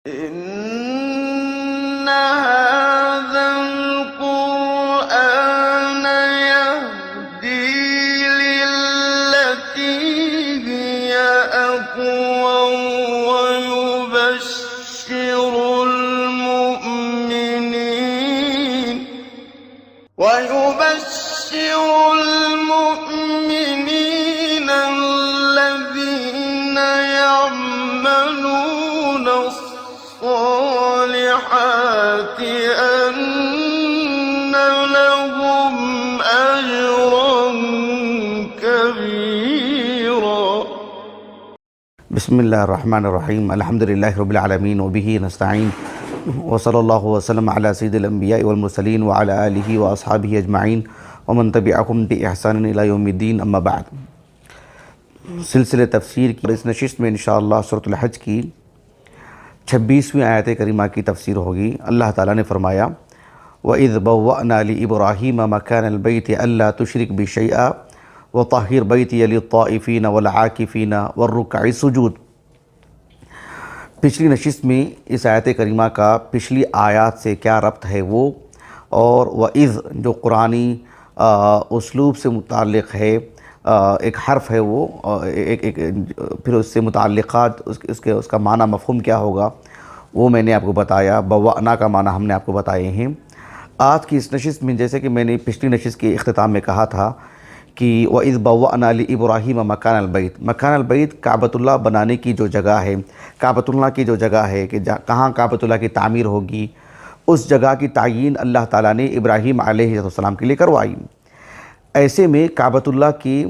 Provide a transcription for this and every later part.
إن هذا القرآن يهدي للتي هي أقوم ويبشر المؤمنين الذين يعملون الصالحات أن لهم أجرا كبيرا. بسم اللہ الرحمن الرحیم. الحمد للہ رب العالمین وبہ نستعین وصلی اللہ وسلم علی سید الانبیاء والمرسلین وعلی آلہ واصحابہ اجمعین ومن تبعہم بإحسان الی یوم الدین. اما بعد، سلسلہ تفسیر کی اس نشست میں انشاءاللہ سورۃ الحج کی 26ویں آیت کریمہ کی تفسیر ہوگی. اللہ تعالیٰ نے فرمایا وَإِذْ بَوَّأْنَا لِإِبْرَاهِيمَ مَكَانَ الْبَيْتِ أَلَّا تُشْرِكْ بِي شَيْئًا وَطَهِّرْ بَيْتِيَ لِلطَّائِفِينَ وَالْعَاكِفِينَ وَالرُّكَّعِ السُّجُودِ. پچھلی نشست میں اس آیت کریمہ کا پچھلی آیات سے کیا ربط ہے وہ، اور وَإِذْ جو قرآنی اسلوب سے متعلق ہے، ایک حرف ہے وہ، پھر اس سے متعلقات اس کا معنی مفہوم کیا ہوگا وہ میں نے آپ کو بتایا. بوأنا کا معنی ہم نے آپ کو بتائے ہیں. آج کی اس نشست میں جیسے کہ میں نے پچھلی نشست کے اختتام میں کہا تھا کہ وَإِذْ بَوَّأْنَا لِإِبْرَاهِيمَ مَكَانَ الْبَيْتِ، مکان البیت کعبۃ اللہ بنانے کی جو جگہ ہے، کعبۃ اللہ کی جو جگہ ہے کہ کہاں کعبۃ اللہ کی تعمیر ہوگی، اس جگہ کی تعیین اللہ تعالیٰ نے ابراہیم علیہ السلام کے لیے کروائی. ایسے میں کعبۃ اللہ کی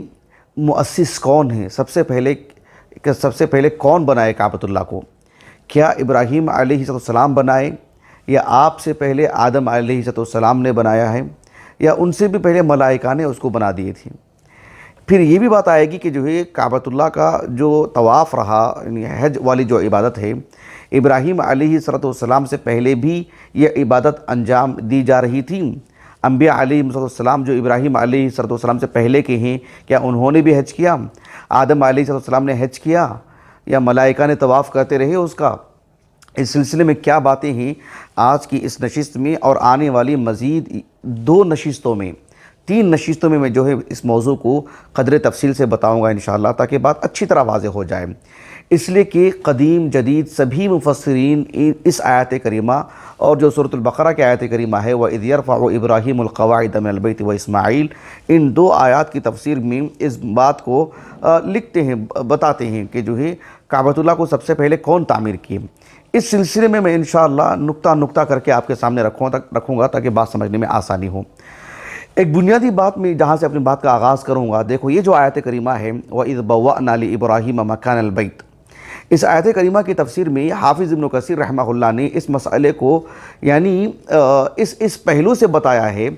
مؤسس کون ہیں؟ سب سے پہلے کون بنائے کعبۃ اللہ کو؟ کیا ابراہیم علیہ السلام بنائے، یا آپ سے پہلے آدم علیہ السلام نے بنایا ہے، یا ان سے بھی پہلے ملائکہ نے اس کو بنا دیے تھے؟ پھر یہ بھی بات آئے گی کہ جو ہے کعبۃ اللہ کا جو طواف رہا، یعنی حج والی جو عبادت ہے، ابراہیم علیہ السلام سے پہلے بھی یہ عبادت انجام دی جا رہی تھی. انبیاء علیہ السلام جو ابراہیم علیہ السلام سے پہلے کے ہیں، کیا انہوں نے بھی حج کیا؟ آدم علیہ السلام نے حج کیا، یا ملائکہ نے طواف کرتے رہے اس کا؟ اس سلسلے میں کیا باتیں ہیں آج کی اس نشست میں اور آنے والی مزید 2 نشستوں میں، 3 نشستوں میں جو ہے اس موضوع کو قدر تفصیل سے بتاؤں گا انشاءاللہ، تاکہ بات اچھی طرح واضح ہو جائے. اس لیے کہ قدیم جدید سبھی مفسرین اس آیت کریمہ اور جو سورۃ البقرہ کی آیت کریمہ ہے وَإِذْ يَرْفَعُ إِبْرَاهِيمُ الْقَوَاعِدَ مِنَ الْبَيْتِ وَإِسْمَاعِيلُ، ان 2 آیات کی تفسیر میں اس بات کو لکھتے ہیں، بتاتے ہیں کہ جو ہے کعبۃ اللہ کو سب سے پہلے کون تعمیر کیے. اس سلسلے میں انشاءاللہ نقطہ کر کے آپ کے سامنے رکھوں گا تاکہ بات سمجھنے میں آسانی ہو. ایک بنیادی بات میں جہاں سے اپنی بات کا آغاز کروں گا، دیکھو یہ جو آیت کریمہ ہے وَإِذْ بَوَّأْنَا لِإِبْرَاهِيمَ مَكَانَ الْبَيْتِ، اس آیت کریمہ کی تفسیر میں حافظ ابن کثیر رحمہ اللہ نے اس مسئلے کو یعنی اس پہلو سے بتایا ہے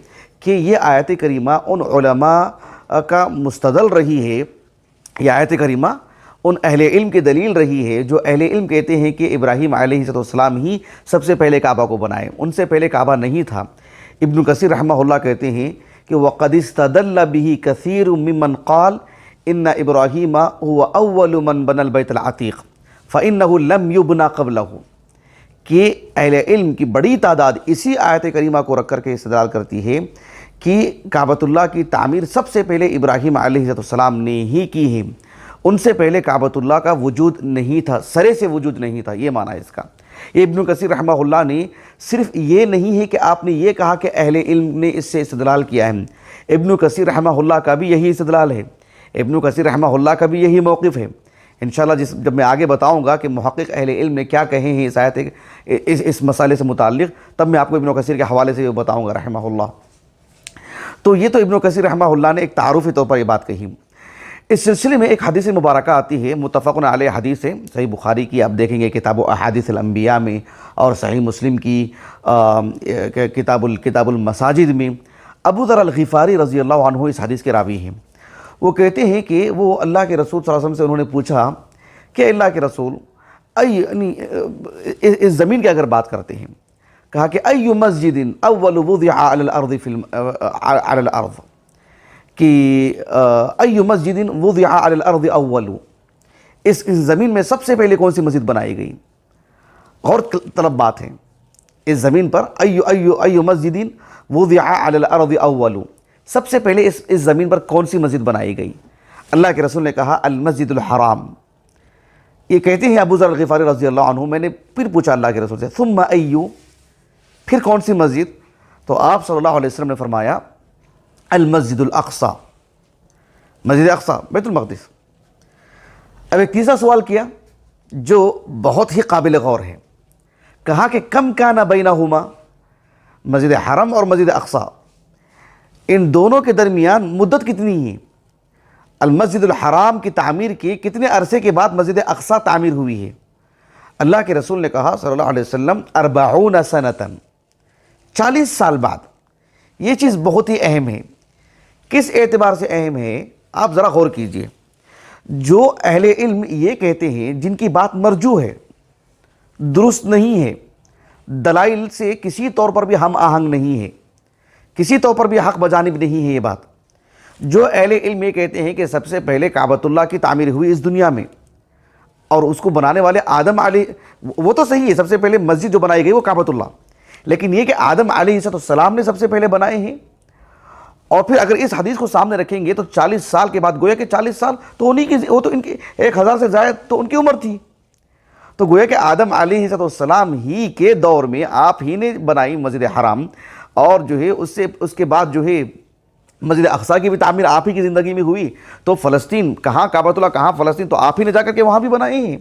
کہ یہ آیت کریمہ ان علماء کا مستدل رہی ہے، یہ آیت کریمہ ان اہل علم کی دلیل رہی ہے جو اہل علم کہتے ہیں کہ ابراہیم علیہ السلام ہی سب سے پہلے کعبہ کو بنائے، ان سے پہلے کعبہ نہیں تھا. ابن کثیر رحمہ اللہ کہتے ہیں کہ وَقَدِ اسْتَدَلَّ بِهِ كَثِيرٌ مِّمَّنْ قَالَ إِنَّ إِبْرَاهِيمَ هُوَ أَوَّلُ مَنْ بَنَى الْبَيْتَ الْعَتِيقَ فَإِنَّهُ لَمْ يُبْنَى قَبْلَهُ. کہ اہل علم کی بڑی تعداد اسی آیت کریمہ کو رکھ کر کے استدلال کرتی ہے کہ کعبۃ اللہ کی تعمیر سب سے پہلے ابراہیم علیہ السلام نے ہی کی ہے، ان سے پہلے کعبۃ اللہ کا وجود نہیں تھا، سرے سے وجود نہیں تھا. یہ معنی ہے اس کا. یہ ابن کثیر رحمہ اللہ نے صرف یہ نہیں ہے کہ آپ نے یہ کہا کہ اہل علم نے اس سے استدلال کیا ہے، ابن کثیر رحمہ اللہ کا بھی یہی استدلال ہے، ابن کثیر رحمہ اللہ کا بھی یہی موقف ہے. انشاءاللہ جب میں آگے بتاؤں گا کہ محقق اہل علم نے کیا کہے ہیں اس مسئلے سے متعلق، تب میں آپ کو ابن کثیر کے حوالے سے بتاؤں گا رحمہ اللہ. تو یہ تو ابن کثیر رحمہ اللہ نے ایک تعارفی طور پر یہ بات کہی. اس سلسلے میں ایک حدیث مبارکہ آتی ہے، متفق علیہ حدیث ہے، صحیح بخاری کی آپ دیکھیں گے کتاب احادیث الانبیاء میں، اور صحیح مسلم کی کتاب المساجد میں. ابو ذر الغفاری رضی اللہ عنہ اس حدیث کے راوی ہیں. وہ کہتے ہیں کہ وہ اللہ کے رسول صلی اللہ علیہ وسلم سے انہوں نے پوچھا کہ اللہ کے رسول اس زمین کی اگر بات کرتے ہیں، کہا کہ ای مسجد اول وضع علی الارض کہ ای مسجد وضع علی الارض اول، اس زمین میں سب سے پہلے کون سی مسجد بنائی گئی؟ غور طلب بات ہے اس زمین پر، ایو مسجد وضع علی الارض اول، سب سے پہلے اس زمین پر کون سی مسجد بنائی گئی؟ اللہ کے رسول نے کہا المسجد الحرام۔ یہ کہتے ہیں ابو ذر الغفاری رضی اللہ عنہ، میں نے پھر پوچھا اللہ کے رسول سے ثم ایو، پھر کون سی مسجد؟ تو آپ صلی اللہ علیہ وسلم نے فرمایا المسجد الاقصی، مسجد اقصی بیت المقدس۔ اب ایک تیسرا سوال کیا جو بہت ہی قابل غور ہے، کہا کہ کم کان بینہما، مسجد حرم اور مسجد اقصی ان دونوں کے درمیان مدت کتنی ہے؟ المسجد الحرام کی تعمیر کی کتنے عرصے کے بعد مسجد اقصی تعمیر ہوئی ہے؟ اللہ کے رسول نے کہا صلی اللہ علیہ وسلم 40 سنتاً، 40 سال بعد۔ یہ چیز بہت ہی اہم ہے۔ کس اعتبار سے اہم ہے آپ ذرا غور کیجئے۔ جو اہل علم یہ کہتے ہیں جن کی بات مرجوح ہے، درست نہیں ہے، دلائل سے کسی طور پر بھی ہم آہنگ نہیں ہے، کسی طور پر بھی حق بجانب نہیں ہے یہ بات، جو اہل علم یہ کہتے ہیں کہ سب سے پہلے کعبۃ اللہ کی تعمیر ہوئی اس دنیا میں، اور اس کو بنانے والے آدم علیہ، وہ تو صحیح ہے سب سے پہلے مسجد جو بنائی گئی وہ کعبۃ اللہ، لیکن یہ کہ آدم علیہ السلام نے سب سے پہلے بنائے ہیں۔ اور پھر اگر اس حدیث کو سامنے رکھیں گے تو 40 سال کے بعد، گویا کہ 40 سال تو انہی کی، وہ تو ان کی 1000 سے زائد تو ان کی عمر تھی، تو گویا کہ آدم علیہ السلام ہی کے دور میں آپ ہی نے بنائی مسجد حرام، اور جو ہے اس کے بعد جو ہے مسجد اقصی کی بھی تعمیر آپ ہی کی زندگی میں ہوئی، تو فلسطین کہاں کعبۃ اللہ کہاں فلسطین، تو آپ ہی نے جا کر کے وہاں بھی بنائے ہیں۔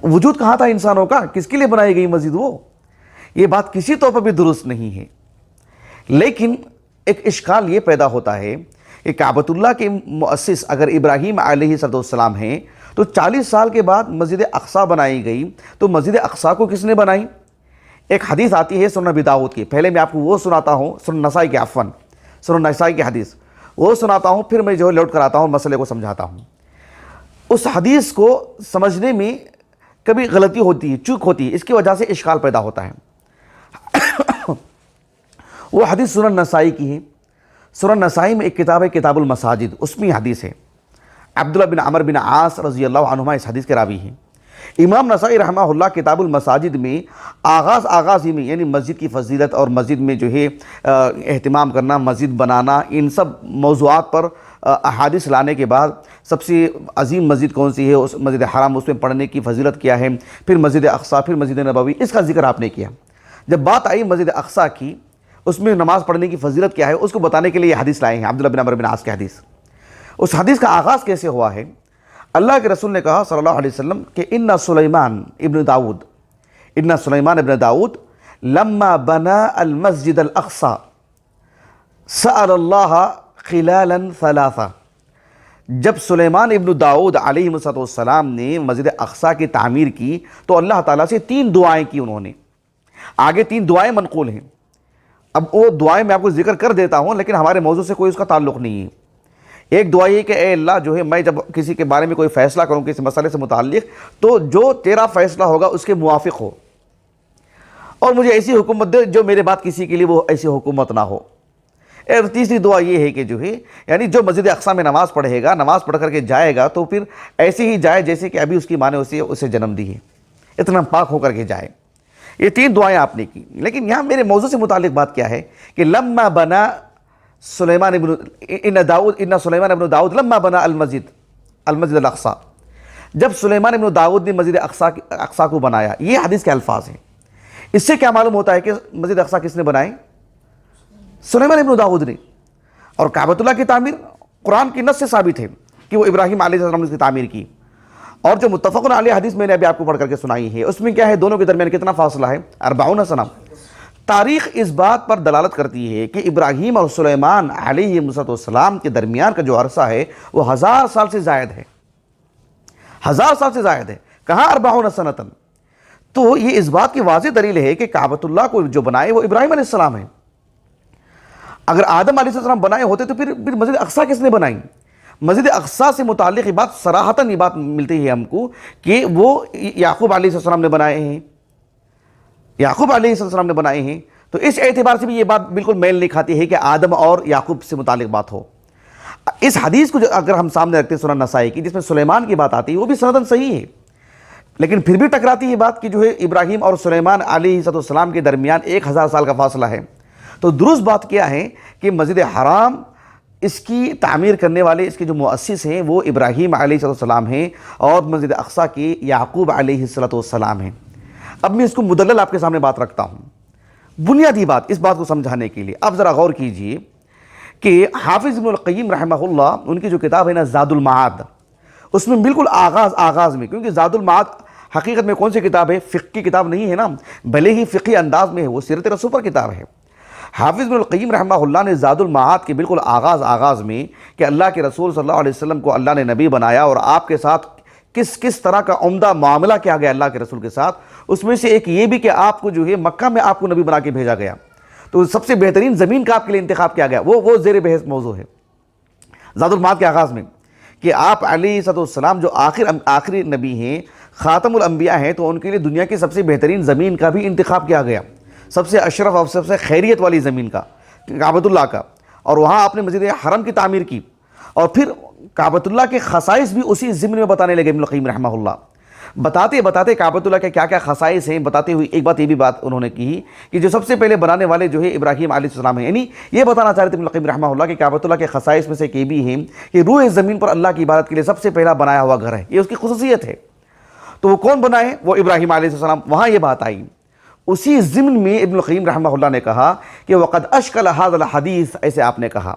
وجود کہاں تھا انسانوں کا، کس کے لیے بنائی گئی مسجد وہ؟ یہ بات کسی طور پر بھی درست نہیں ہے۔ لیکن ایک اشکال یہ پیدا ہوتا ہے کہ کعبۃ اللہ کے مؤسس اگر ابراہیم علیہ السلام ہیں تو 40 سال کے بعد مسجد اقصی بنائی گئی، تو مسجد اقصی کو کس نے بنائی؟ ایک حدیث آتی ہے سنن ابی داؤد کی، پہلے میں آپ کو وہ سناتا ہوں، سنن نسائی کی، سنن نسائی کی حدیث وہ سناتا ہوں، پھر میں جو لوٹ کر آتا ہوں مسئلے کو سمجھاتا ہوں۔ اس حدیث کو سمجھنے میں کبھی غلطی ہوتی ہے، چوک ہوتی ہے، اس کی وجہ سے اشکال پیدا ہوتا ہے۔ وہ حدیث سنن نسائی کی ہے۔ سنن نسائی میں ایک کتاب ہے کتاب المساجد، اس میں حدیث ہے، عبداللہ بن عمر بن عاص رضی اللہ عنہما اس حدیث کے راوی ہیں۔ امام نسائی رحمہ اللہ کتاب المساجد میں آغاز ہی میں، یعنی مسجد کی فضیلت اور مسجد میں جو ہے اہتمام کرنا، مسجد بنانا، ان سب موضوعات پر احادیث لانے کے بعد سب سے عظیم مسجد کون سی ہے، اس مسجد حرام، اس میں پڑھنے کی فضیلت کیا ہے، پھر مسجد اقصی، پھر مسجد نبوی، اس کا ذکر آپ نے کیا۔ جب بات آئی مسجد اقصی کی، اس میں نماز پڑھنے کی فضیلت کیا ہے، اس کو بتانے کے لیے یہ حدیث لائے ہیں، عبداللہ بن عمر بن عاص کی حدیث۔ اس حدیث کا آغاز کیسے ہوا ہے؟ اللہ کے رسول نے کہا صلی اللہ علیہ وسلم کہ ان سلیمان ابن داؤد لما بنا المسجد الاقصی سأل اللہ خلالا ثلاثہ، جب سلیمان ابن داؤد علیہ السلام نے مسجد اقصی کی تعمیر کی تو اللہ تعالیٰ سے 3 دعائیں کی انہوں نے۔ آگے 3 دعائیں منقول ہیں، اب وہ دعائیں میں آپ کو ذکر کر دیتا ہوں، لیکن ہمارے موضوع سے کوئی اس کا تعلق نہیں ہے۔ ایک دعا یہ کہ اے اللہ جو ہے میں جب کسی کے بارے میں کوئی فیصلہ کروں کسی مسئلے سے متعلق، تو جو تیرا فیصلہ ہوگا اس کے موافق ہو، اور مجھے ایسی حکومت دے جو میرے بعد کسی کے لیے وہ ایسی حکومت نہ ہو۔ اور تیسری دعا یہ ہے کہ جو ہے یعنی جو مسجد اقصی میں نماز پڑھے گا، نماز پڑھ کر کے جائے گا تو پھر ایسے ہی جائے جیسے کہ ابھی اس کی ماں نے اسے جنم دی ہے، اتنا پاک ہو کر کے جائے۔ یہ 3 دعائیں آپ نے کی، لیکن یہاں میرے موضوع سے متعلق بات کیا ہے کہ لما بنا سلیمان ابن داؤد لما بنا المسجد الاقصی، جب سلیمان ابن داؤد نے مسجد اقصی کو بنایا، یہ حدیث کے الفاظ ہیں۔ اس سے کیا معلوم ہوتا ہے کہ مسجد اقصی کس نے بنائی؟ سلیمان ابن داؤد نے۔ اور کعبۃ اللہ کی تعمیر قرآن کی نص سے ثابت ہے کہ وہ ابراہیم علیہ السلام نے اس کی تعمیر کی، اور جو متفق علیہ حدیث میں نے ابھی آپ کو پڑھ کر کے سنائی ہے، اس میں کیا ہے، دونوں کے درمیان کتنا فاصلہ ہے؟ 40 سنہ۔ تاریخ اس بات پر دلالت کرتی ہے کہ ابراہیم اور سلیمان علیہ السلام کے درمیان کا جو عرصہ ہے وہ 1000 سال سے زائد ہے، 1000 سال سے زائد ہے، کہاں 40 سنتاً۔ تو یہ اس بات کی واضح دلیل ہے کہ کعبۃ اللہ کو جو بنائے وہ ابراہیم علیہ السلام ہے۔ اگر آدم علیہ السلام بنائے ہوتے تو پھر مسجد اقصی کس نے بنائی؟ مسجد اقصی سے متعلق یہ بات صراحتاً یہ بات ملتی ہے ہم کو کہ وہ یعقوب علیہ السلام نے بنائے ہیں، یعقوب علیہ السلام نے بنائے ہیں۔ تو اس اعتبار سے بھی یہ بات بالکل میل نہیں کھاتی ہے کہ آدم اور یعقوب سے متعلق بات ہو۔ اس حدیث کو اگر ہم سامنے رکھتے ہیں سنن نسائی کی، جس میں سلیمان کی بات آتی ہے، وہ بھی سندن صحیح ہے۔ لیکن پھر بھی ٹکراتی ہے بات کہ جو ہے ابراہیم اور سلیمان علیہ السلام کے درمیان 1000 سال کا فاصلہ ہے۔ تو درست بات کیا ہے کہ مسجد حرام اس کی تعمیر کرنے والے، اس کے جو مؤسس ہیں وہ ابراہیم علیہ السلام ہیں، اور مسجد اقصیٰ کی یعقوب علیہ السلام ہیں۔ اب میں اس کو مدلل آپ کے سامنے بات رکھتا ہوں، بنیادی بات اس بات کو سمجھانے کے لیے۔ اب ذرا غور کیجئے کہ حافظ ابن القیم رحمہ اللہ، ان کی جو کتاب ہے نا زاد المعاد، اس میں بالکل آغاز میں، کیونکہ زاد المعاد حقیقت میں کون سی کتاب ہے؟ فقہ کی کتاب نہیں ہے نا، بھلے ہی فقہی انداز میں ہے، وہ سیرت رسول پر کتاب ہے۔ حافظ ابن القیم رحمہ اللہ نے زاد المعاد کے بالکل آغاز میں کہ اللہ کے رسول صلی اللہ علیہ وسلم کو اللہ نے نبی بنایا اور آپ کے ساتھ کس طرح کا عمدہ معاملہ کیا گیا اللہ کے رسول کے ساتھ، اس میں سے ایک یہ بھی کہ آپ کو جو ہے مکہ میں آپ کو نبی بنا کے بھیجا گیا، تو سب سے بہترین زمین کا آپ کے لیے انتخاب کیا گیا، وہ زیر بحث موضوع ہے زاد المعاد کے آغاز میں، کہ آپ علیہ السلام جو آخری نبی ہیں، خاتم الانبیاء ہیں، تو ان کے لیے دنیا کی سب سے بہترین زمین کا بھی انتخاب کیا گیا، سب سے اشرف اور سب سے خیریت والی زمین کا، کعبۃ اللہ کا، اور وہاں آپ نے مسجد حرم کی تعمیر کی، اور پھر کعبۃ اللہ کے خصائص بھی اسی ضمن میں بتانے لگے ابن القیم رحمہ اللہ۔ بتاتے کعبۃ اللہ کے کیا کیا خصائص ہیں، بتاتے ہوئے ایک بات یہ بھی انہوں نے کی کہ جو سب سے پہلے بنانے والے جو ہے ابراہیم علیہ السلام ہیں، یعنی یہ بتانا چاہ رہے تھے ابن القیم رحمہ اللہ کہ کعبۃ اللہ کے خصائص میں سے ایک یہ بھی ہیں کہ روئے زمین پر اللہ کی عبادت کے لیے سب سے پہلا بنایا ہوا گھر ہے، یہ اس کی خصوصیت ہے۔ تو وہ کون بنائے؟ وہ ابراہیم علیہ السلام۔ وہاں یہ بات آئی، اسی ضمن میں ابن القیم رحمہ اللہ نے کہا کہ وقد اشکل هذا الحدیث، ایسے آپ نے کہا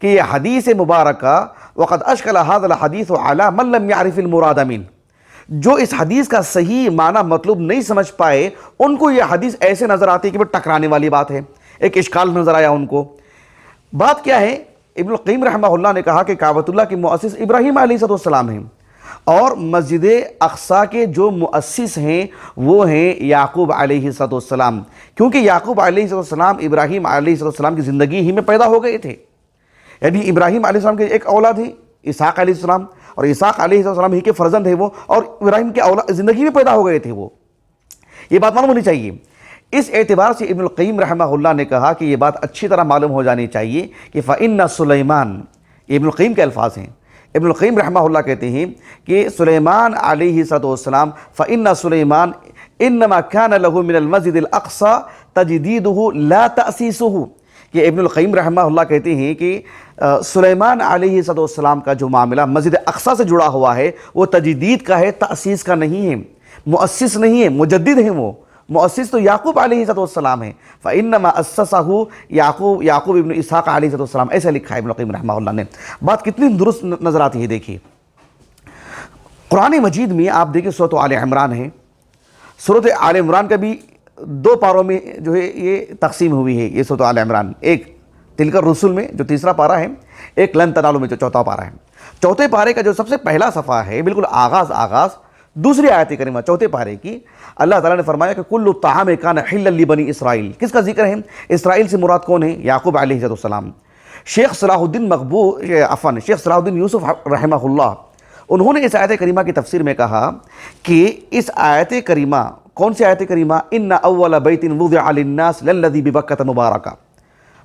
کہ یہ حدیث مبارکہ وقد اشکل هذا الحدیث علی من لم يعرف المراد منه، جو اس حدیث کا صحیح معنی مطلوب نہیں سمجھ پائے ان کو یہ حدیث ایسے نظر آتی ہے کہ وہ ٹکرانے والی بات ہے، ایک اشکال نظر آیا ان کو۔ بات کیا ہے؟ ابن القیم رحمہ اللہ نے کہا کہ کعبۃ اللہ کے مؤسس ابراہیم علیہ السلام ہیں، اور مسجد اقصیٰ کے جو مؤسس ہیں وہ ہیں یعقوب علیہ السلام، کیونکہ یعقوب علیہ السلام ابراہیم علیہ السلام کی زندگی ہی میں پیدا ہو گئے تھے، یعنی ابراہیم علیہ السلام کے ایک اولاد ہے اسحاق علیہ السلام، اور اسحاق علیہ السلام ہی کے فرزند ہیں وہ، اور ابراہیم کے اولاد زندگی میں پیدا ہو گئے تھے وہ، یہ بات معلوم ہونی چاہیے۔ اس اعتبار سے ابن القیم رحمہ اللہ نے کہا کہ یہ بات اچھی طرح معلوم ہو جانی چاہیے کہ فَإِنَّ سُلَيْمَانَ، یہ ابن القیم کے الفاظ ہیں، ابن القیم رحمہ اللہ کہتے ہیں کہ سلیمان علیہ السلام فَإِنَّ سُلَيْمَانَ إِنَّمَا كَانَ لَهُ مِنَ الْمَسْجِدِ الْأَقْصَى تَجْدِيدُهُ لَا تَأْسِيسُهُ، کہ ابن القیم رحمہ اللہ کہتے ہیں کہ سلیمان علیہ السلام کا جو معاملہ مسجد اقصیٰ سے جڑا ہوا ہے وہ تجدید کا ہے، تأسیس کا نہیں ہے، مؤسس نہیں ہے، مجدد ہیں وہ، مؤسس تو یعقوب علیہ السلام ہیں، فَإِنَّمَا أَسَّسَهُ یعقوب ابن اسحاق علیہ السلام، ایسا لکھا ہے ابن القیم رحمہ اللہ نے۔ بات کتنی درست نظر آتی ہے دیکھیے، قرآن مجید میں آپ دیکھیں سورۃ آل عمران ہے، سورۃ آل عمران کا بھی 2 پاروں میں جو ہے یہ تقسیم ہوئی ہے، یہ سورۃ آل عمران، ایک تلک الرسل میں جو 3 پارہ ہے، ایک لن تنالوا میں جو 4 پارہ ہے۔ 4 پارے کا جو سب سے پہلا صفحہ ہے، بالکل آغاز دوسری آیت کریمہ 4 پارے کی، اللہ تعالیٰ نے فرمایا کہ کل الطعام کان حلا لبنی اسرائیل، کس کا ذکر ہے؟ اسرائیل سے مراد کون ہے؟ یعقوب علیہ السلام۔ شیخ صلاح الدین یوسف رحمہ اللہ، انہوں نے اس آیت کریمہ کی تفسیر میں کہا کہ اس آیت کریمہ، کون سی آیت کریمہ؟ ان اول بیت وضع للناس للذی ببکۃ مبارکا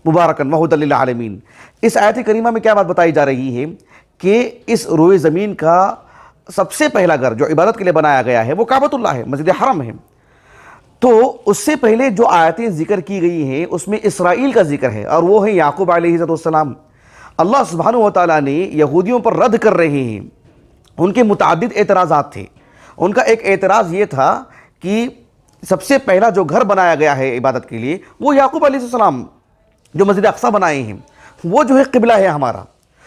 وہدی للعالمین، اس آیت کریمہ میں کیا بات بتائی جا رہی ہے کہ اس روئے زمین کا سب سے پہلا گھر جو عبادت کے لیے بنایا گیا ہے وہ کعبۃ اللہ ہے، مسجد حرم ہے۔ تو اس سے پہلے جو آیتیں ذکر کی گئی ہیں اس میں اسرائیل کا ذکر ہے، اور وہ ہے یعقوب علیہ السلام۔ اللہ سبحانہ و تعالیٰ نے یہودیوں پر رد کر رہے ہیں، ان کے متعدد اعتراضات تھے۔ ان کا ایک اعتراض یہ تھا کہ سب سے پہلا جو گھر بنایا گیا ہے عبادت کے لیے وہ یعقوب علیہ السلام جو مسجد اقصیٰ بنائے ہیں، وہ جو ہے قبلہ ہے ہمارا،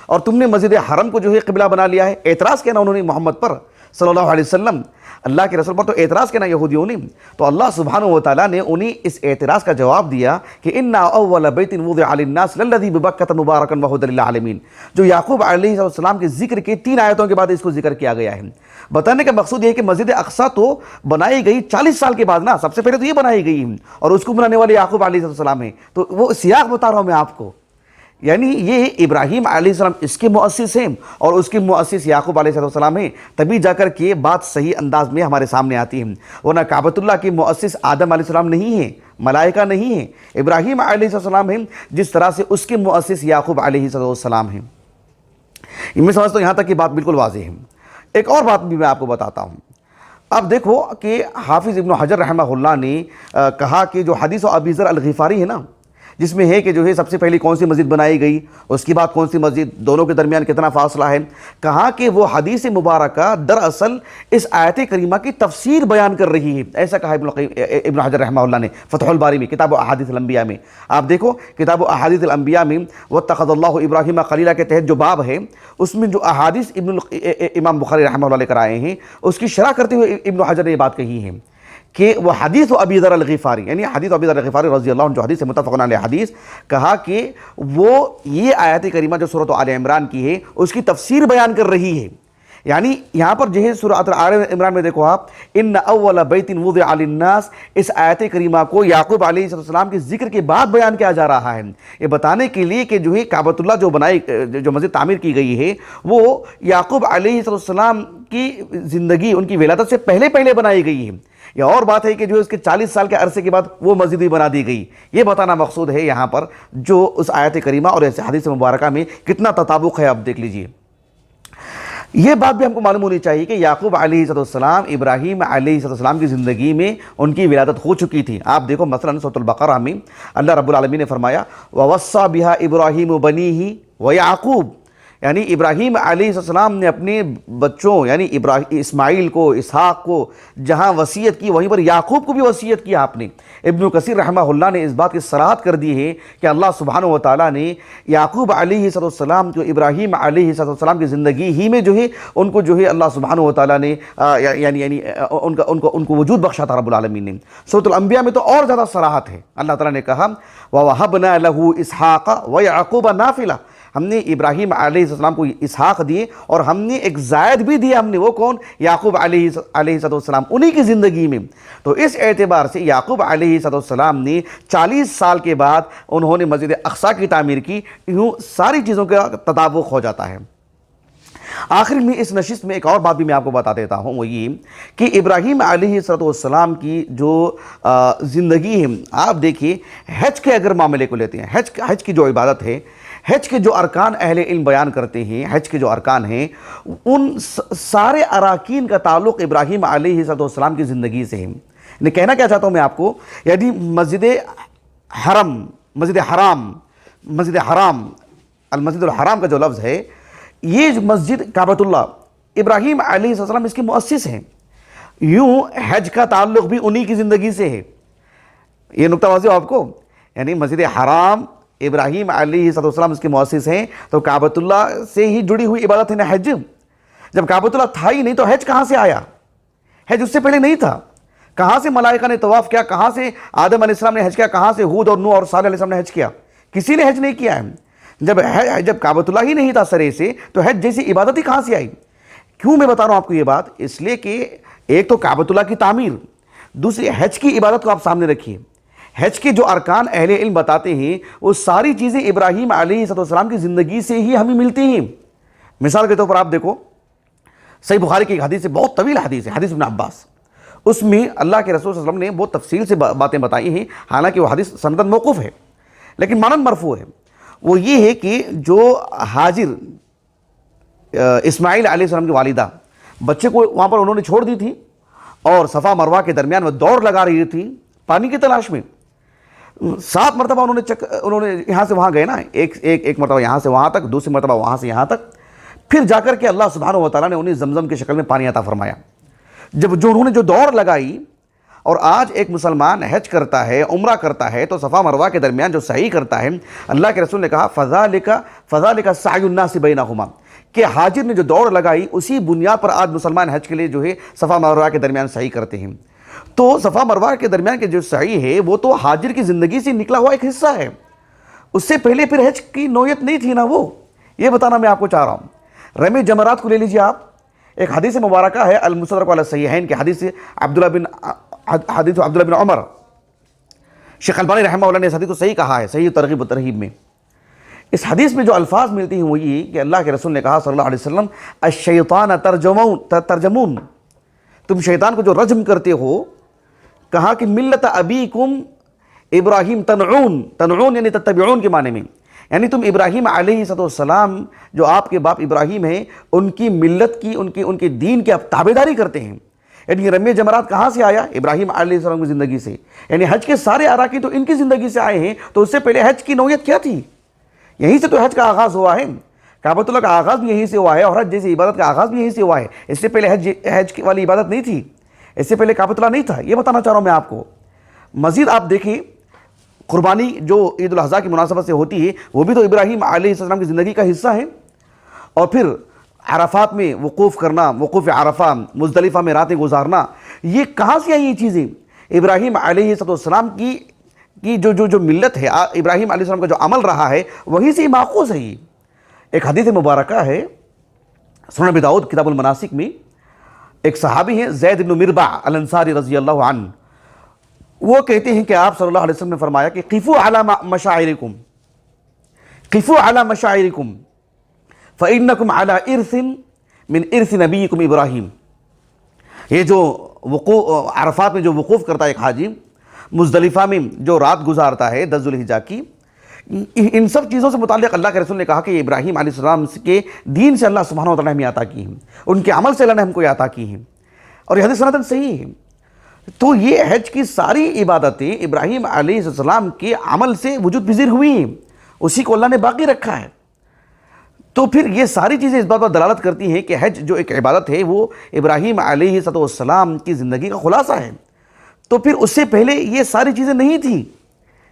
اور تم نے مسجد حرم کو جو ہے قبلہ بنا لیا ہے۔ اعتراض کیا نا انہوں نے محمد پر صلی اللہ علیہ وسلم، اللہ کے رسول پر تو اعتراض کیا نا یہودیوں نے۔ تو اللہ سبحانہ و تعالیٰ نے انہیں اس اعتراض کا جواب دیا کہ ان اول بیت وضع للناس للذی ببکۃ مبارکا وہدی للعالمین، جو یعقوب علیہ السلام کے ذکر کے 3 آیتوں کے بعد اس کو ذکر کیا گیا ہے۔ بتانے کا مقصود یہ ہے کہ مسجد اقصیٰ تو بنائی گئی 40 سال کے بعد نا، سب سے پہلے تو یہ بنائی گئی ہے، اور اس کو بنانے والے یعقوب علیہ السلام ہیں۔ تو وہ سیاق بتا رہا ہوں میں آپ کو، یعنی یہ ابراہیم علیہ السلام اس کے مؤسس ہیں اور اس کے مؤسس یعقوب علیہ السلام ہیں، تبھی جا کر کے بات صحیح انداز میں ہمارے سامنے آتی ہے۔ ورنہ کعبۃ اللہ کے مؤسس آدم علیہ السلام نہیں ہیں، ملائکہ نہیں ہیں، ابراہیم علیہ السلام ہیں، جس طرح سے اس کے مؤسس یعقوب علیہ السلام ہیں۔ میں سمجھتا ہوں یہاں تک کی بات بالکل واضح ہے۔ ایک اور بات بھی میں آپ کو بتاتا ہوں۔ اب دیکھو کہ حافظ ابن حجر رحمہ اللہ نے کہا کہ جو حدیث ابی ذر الغفاری ہے نا، جس میں ہے کہ جو ہے سب سے پہلی کون سی مسجد بنائی گئی، اس کے بعد کون سی مسجد، دونوں کے درمیان کتنا فاصلہ ہے، کہا کہ وہ حدیث مبارکہ دراصل اس آیت کریمہ کی تفسیر بیان کر رہی ہے، ایسا کہا ابن حجر رحمہ اللہ نے فتح الباری میں، کتاب احادیث الانبیاء میں۔ آپ دیکھو کتاب احادیث الانبیاء میں واتخذ اللہ ابراہیم خلیلا کے تحت جو باب ہے، اس میں جو احادیث امام بخاری رحمہ اللہ لے کر آئے ہیں، اس کی شرح کرتے ہوئے ابن حجر نے یہ بات کہی ہے کہ وہ حدیث ابی ذر الغفاری، یعنی حدیث ابی ذر الغفاری رضی اللہ عنہ جو حدیث متفق علیہ حدیث، کہا کہ وہ یہ آیت کریمہ جو سورۃ آل عمران کی ہے اس کی تفسیر بیان کر رہی ہے۔ یعنی یہاں پر جو ہے سورۃ آل عمران میں دیکھو آپ، ان اول بیت وضع للناس، اس آیت کریمہ کو یعقوب علیہ السلام کے ذکر کے بعد بیان کیا جا رہا ہے، یہ بتانے کے لیے کہ جو ہے کعبۃ اللہ جو مسجد تعمیر کی گئی ہے وہ یعقوب علیہ السلام کی زندگی، ان کی ولادت سے پہلے بنائی گئی ہے۔ یہ اور بات ہے کہ جو اس کے 40 سال کے عرصے کے بعد وہ مسجد بھی بنا دی گئی، یہ بتانا مقصود ہے یہاں پر جو اس آیت کریمہ اور اس حدیث مبارکہ میں کتنا تطابق ہے، آپ دیکھ لیجئے۔ یہ بات بھی ہم کو معلوم ہونی چاہیے کہ یعقوب علیہ السلام ابراہیم علیہ السلام کی زندگی میں ان کی ولادت ہو چکی تھی۔ آپ دیکھو مثلا سورۃ البقرہ میں اللہ رب العالمین نے فرمایا وَوَصَّى بِهَا إِبْرَاهِيمُ بَنِيهِ وَيَعْقُوبُ، یعنی ابراہیم علیہ السلام نے اپنے بچوں یعنی اسماعیل کو، اسحاق کو جہاں وصیت کی، وہیں پر یعقوب کو بھی وصیت کیا آپ نے۔ ابن کثیر رحمہ اللہ نے اس بات کی صراحت کر دی ہے کہ اللہ سبحانہ و تعالیٰ نے یعقوب علیہ السلام جو ابراہیم علیہ السلام کی زندگی ہی میں جو ہے ان کو جو ہے اللہ سبحانہ و تعالیٰ نے یعنی ان کو وجود بخشا تھا رب العالمین نے۔ سورۃ الانبیاء میں تو اور زیادہ صراحت ہے، اللہ تعالیٰ نے کہا وَوَهَبْنَا لَهُ إِسْحَاقَ وَيَعْقُوبَ نافلہ، ہم نے ابراہیم علیہ السلام کو اسحاق دیے اور ہم نے ایک زائد بھی دیا، ہم نے، وہ کون؟ یعقوب علیہ السلام، انہی کی زندگی میں۔ تو اس اعتبار سے یعقوب علیہ السلام نے 40 سال کے بعد انہوں نے مسجد اقصیٰ کی تعمیر کی، یوں ساری چیزوں کا تطابق ہو جاتا ہے۔ آخر میں اس نشست میں ایک اور بات بھی میں آپ کو بتا دیتا ہوں، وہ یہ کہ ابراہیم علیہ السلام کی جو زندگی ہے، آپ دیکھیے حج کے اگر معاملے کو لیتے ہیں، حج کی جو عبادت ہے، حج کے جو ارکان اہل علم بیان کرتے ہیں، حج کے جو ارکان ہیں، ان سارے اراکین کا تعلق ابراہیم علیہ السلام کی زندگی سے ہے۔ یعنی کہنا کیا چاہتا ہوں میں آپ کو، یعنی مسجد حرام، المسجد الحرام کا جو لفظ ہے، یہ مسجد کعبۃ اللہ، ابراہیم علیہ السلام اس کے مؤسس ہیں، یوں حج کا تعلق بھی انہی کی زندگی سے ہے۔ یہ نقطہ واضح ہو آپ کو، یعنی مسجد حرام ابراہیم علیہ السلام اس کے مؤسس ہیں، تو کعبۃ اللہ سے ہی جڑی ہوئی عبادت ہے نا حج۔ جب کعبۃ اللہ تھا ہی نہیں تو حج کہاں سے آیا؟ حج اس سے پہلے نہیں تھا، کہاں سے ملائکہ نے طواف کیا، کہاں سے آدم علیہ السلام نے حج کیا، کہاں سے ہود اور نوح اور صالح علیہ السلام نے حج کیا؟ کسی نے حج نہیں کیا ہے۔ جب کعبۃ اللہ ہی نہیں تھا سرے سے تو حج جیسی عبادت ہی کہاں سے آئی؟ کیوں میں بتا رہا ہوں آپ کو یہ بات؟ اس لیے کہ ایک تو کعبۃ اللہ کی تعمیر، دوسری حج کی عبادت کو آپ سامنے رکھیے۔ حج کے جو ارکان اہل علم بتاتے ہیں وہ ساری چیزیں ابراہیم علیہ السلام کی زندگی سے ہی ہمیں ملتی ہیں۔ مثال کے طور پر آپ دیکھو صحیح بخاری کی ایک حدیث ہے، بہت طویل حدیث ہے، حدیث ابن عباس، اس میں اللہ کے رسول صلی اللہ علیہ وسلم نے بہت تفصیل سے باتیں بتائی ہیں، حالانکہ وہ حدیث سندن موقوف ہے لیکن مانند مرفوع ہے۔ وہ یہ ہے کہ جو حاجر اسماعیل علیہ السلام کی والدہ بچے کو وہاں پر انہوں نے چھوڑ دی تھی اور صفا مروہ کے درمیان وہ دوڑ لگا رہی تھی پانی کی تلاش میں، 7 مرتبہ انہوں نے یہاں سے وہاں گئے نا، ایک مرتبہ یہاں سے وہاں تک، دوسری مرتبہ وہاں سے یہاں تک، پھر جا کر کے اللہ سبحانہ و تعالیٰ نے انہیں زمزم کی شکل میں پانی عطا فرمایا۔ جب انہوں نے جو دوڑ لگائی، اور آج ایک مسلمان حج کرتا ہے، عمرہ کرتا ہے تو صفا مروہ کے درمیان جو سعی کرتا ہے، اللہ کے رسول نے کہا فَذَلِكَ سَعْيُ النَّاسِ بَيْنَهُمَا، کہ حاجر نے جو دوڑ لگائی اسی بنیاد پر آج مسلمان حج کے لیے جو ہے صفا مروہ کے درمیان سعی کرتے ہیں۔ تو صفا مروہ کے درمیان کے جو سعی ہے وہ تو حاجر کی زندگی سے نکلا ہوا ایک حصہ ہے، اس سے پہلے پھر حج کی نوعیت نہیں تھی نا، وہ یہ بتانا میں آپ کو چاہ رہا ہوں۔ رمی جمرات کو لے لیجئے آپ، ایک حدیث مبارکہ ہے المستدرک علی الصحیحین کی حدیث عبداللہ بن عمر، شیخ البانی رحمہ اللہ نے اس حدیث کو صحیح کہا ہے، صحیح ترغیب و ترہیب میں۔ اس حدیث میں جو الفاظ ملتی ہیں وہ یہ کہ اللہ کے رسول نے کہا صلی اللہ علیہ وسلم الشیطان ترجمون، تم شیطان کو جو رجم کرتے ہو، کہا کہ ملت ابیکم ابراہیم تنعون یعنی تتبعون کے معنی میں، یعنی تم ابراہیم علیہ السلام جو آپ کے باپ ابراہیم ہیں ان کی ملت کی، ان کے دین کی آپ تابعداری کرتے ہیں۔ یعنی رمی جمرات کہاں سے آیا؟ ابراہیم علیہ السلام کی زندگی سے، یعنی حج کے سارے اراکین تو ان کی زندگی سے آئے ہیں، تو اس سے پہلے حج کی نوعیت کیا تھی؟ یہیں سے تو حج کا آغاز ہوا ہے، کعبۃ اللہ کا آغاز بھی یہیں سے ہوا ہے، اور حج جیسی عبادت کا آغاز بھی یہیں سے ہوا ہے۔ اس سے پہلے حج والی عبادت نہیں تھی، اس سے پہلے کعبۃ اللہ نہیں تھا، یہ بتانا چاہ رہا ہوں میں آپ کو۔ مزید آپ دیکھیں قربانی جو عید الاضحیٰ کی مناسبت سے ہوتی ہے، وہ بھی تو ابراہیم علیہ السلام کی زندگی کا حصہ ہے۔ اور پھر عرفات میں وقوف کرنا، وقوف عرفہ، مزدلفہ میں راتیں گزارنا، یہ کہاں سے آئی یہ چیزیں؟ ابراہیم علیہ السلام کی جو ملت ہے، ابراہیم علیہ السلام کا جو عمل رہا ہے، وہیں سے ماخوذ ہے۔ یہ ایک حدیث مبارکہ ہے سنن ابی داؤد کتاب المناسک میں، ایک صحابی ہیں زید بن مربع الانصاری رضی اللہ عنہ، وہ کہتے ہیں کہ آپ صلی اللہ علیہ وسلم نے فرمایا کہ قفوا علی مشاعرکم، قفوا علی مشاعرکم فإنکم علی ارث من ارث نبیکم ابراہیم۔ یہ جو وقوف عرفات میں جو وقوف کرتا ہے ایک حاجی، مزدلفہ میں جو رات گزارتا ہے 10 ذوالحجہ کی، ان سب چیزوں سے متعلق اللہ کے رسول نے کہا کہ ابراہیم علیہ السلام کے دین سے اللہ سبحانہ و تعالیٰ نے ہمیں عطا کی ہیں، ان کے عمل سے اللہ نے ہم کو یہ عطا کی ہیں، اور یہ حدیث سندن صحیح ہے۔ تو یہ حج کی ساری عبادتیں ابراہیم علیہ السلام کے عمل سے وجود پذیر ہوئی ہیں، اسی کو اللہ نے باقی رکھا ہے۔ تو پھر یہ ساری چیزیں اس بات پر دلالت کرتی ہیں کہ حج جو ایک عبادت ہے وہ ابراہیم علیہ السلام کی زندگی کا خلاصہ ہے۔ تو پھر اس سے پہلے یہ ساری چیزیں نہیں تھیں،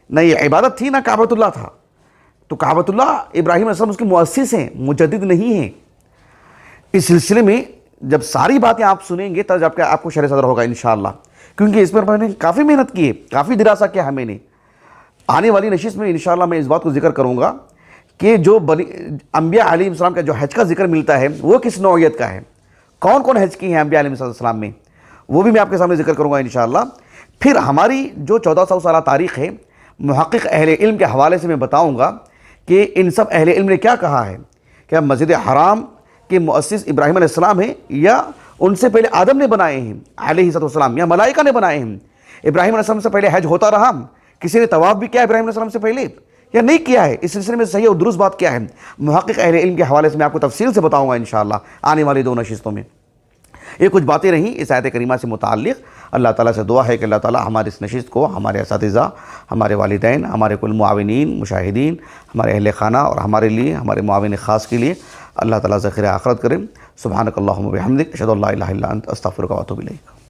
نہ یہ عبادت تھی، نہ کعبۃ اللہ تھا۔ تو کعبۃ اللہ ابراہیم علیہ السلام اس کے مؤسس ہیں، مجدد نہیں ہیں۔ اس سلسلے میں جب ساری باتیں آپ سنیں گے تب آپ کو شرح صدر ہوگا انشاءاللہ، کیونکہ اس پر میں نے کافی محنت کی ہے، کافی دراسہ کیا ہمیں نے۔ آنے والی نشست میں انشاءاللہ میں اس بات کو ذکر کروں گا کہ جو انبیاء علیہ السلام کا جو حج کا ذکر ملتا ہے وہ کس نوعیت کا ہے، کون کون حج کی ہیں انبیاء علیہ السلام میں، وہ بھی میں آپ کے سامنے ذکر کروں گا انشاءاللہ۔ پھر ہماری جو 1400 سالہ تاریخ ہے، محقق اہل علم کے حوالے سے میں بتاؤں گا کہ ان سب اہل علم نے کیا کہا ہے، کیا مسجد حرام کے مؤسس ابراہیم علیہ السلام ہیں، یا ان سے پہلے آدم نے بنائے ہیں علیہ السلام، یا ملائکہ نے بنائے ہیں؟ ابراہیم علیہ السلام سے پہلے حج ہوتا رہا؟ کسی نے طواف بھی کیا ابراہیم علیہ السلام سے پہلے یا نہیں کیا ہے؟ اس سلسلے میں صحیح اور درست بات کیا ہے، محقق اہل علم کے حوالے سے میں آپ کو تفصیل سے بتاؤں گا انشاءاللہ آنے والی 2 نشستوں میں۔ یہ کچھ باتیں رہیں اس آیت کریمہ سے متعلق۔ اللہ تعالیٰ سے دعا ہے کہ اللہ تعالیٰ ہماری اس نشست کو ہمارے اساتذہ، ہمارے والدین، ہمارے کل معاونین، مشاہدین، ہمارے اہل خانہ اور ہمارے لیے، ہمارے معاون خاص کے لیے اللہ تعالیٰ ذخیرہ آخرت کریں۔ سبحانک اللہم و بحمدک، اشہد ان لا الہ الا انت، استغفرک و اتوب الیک۔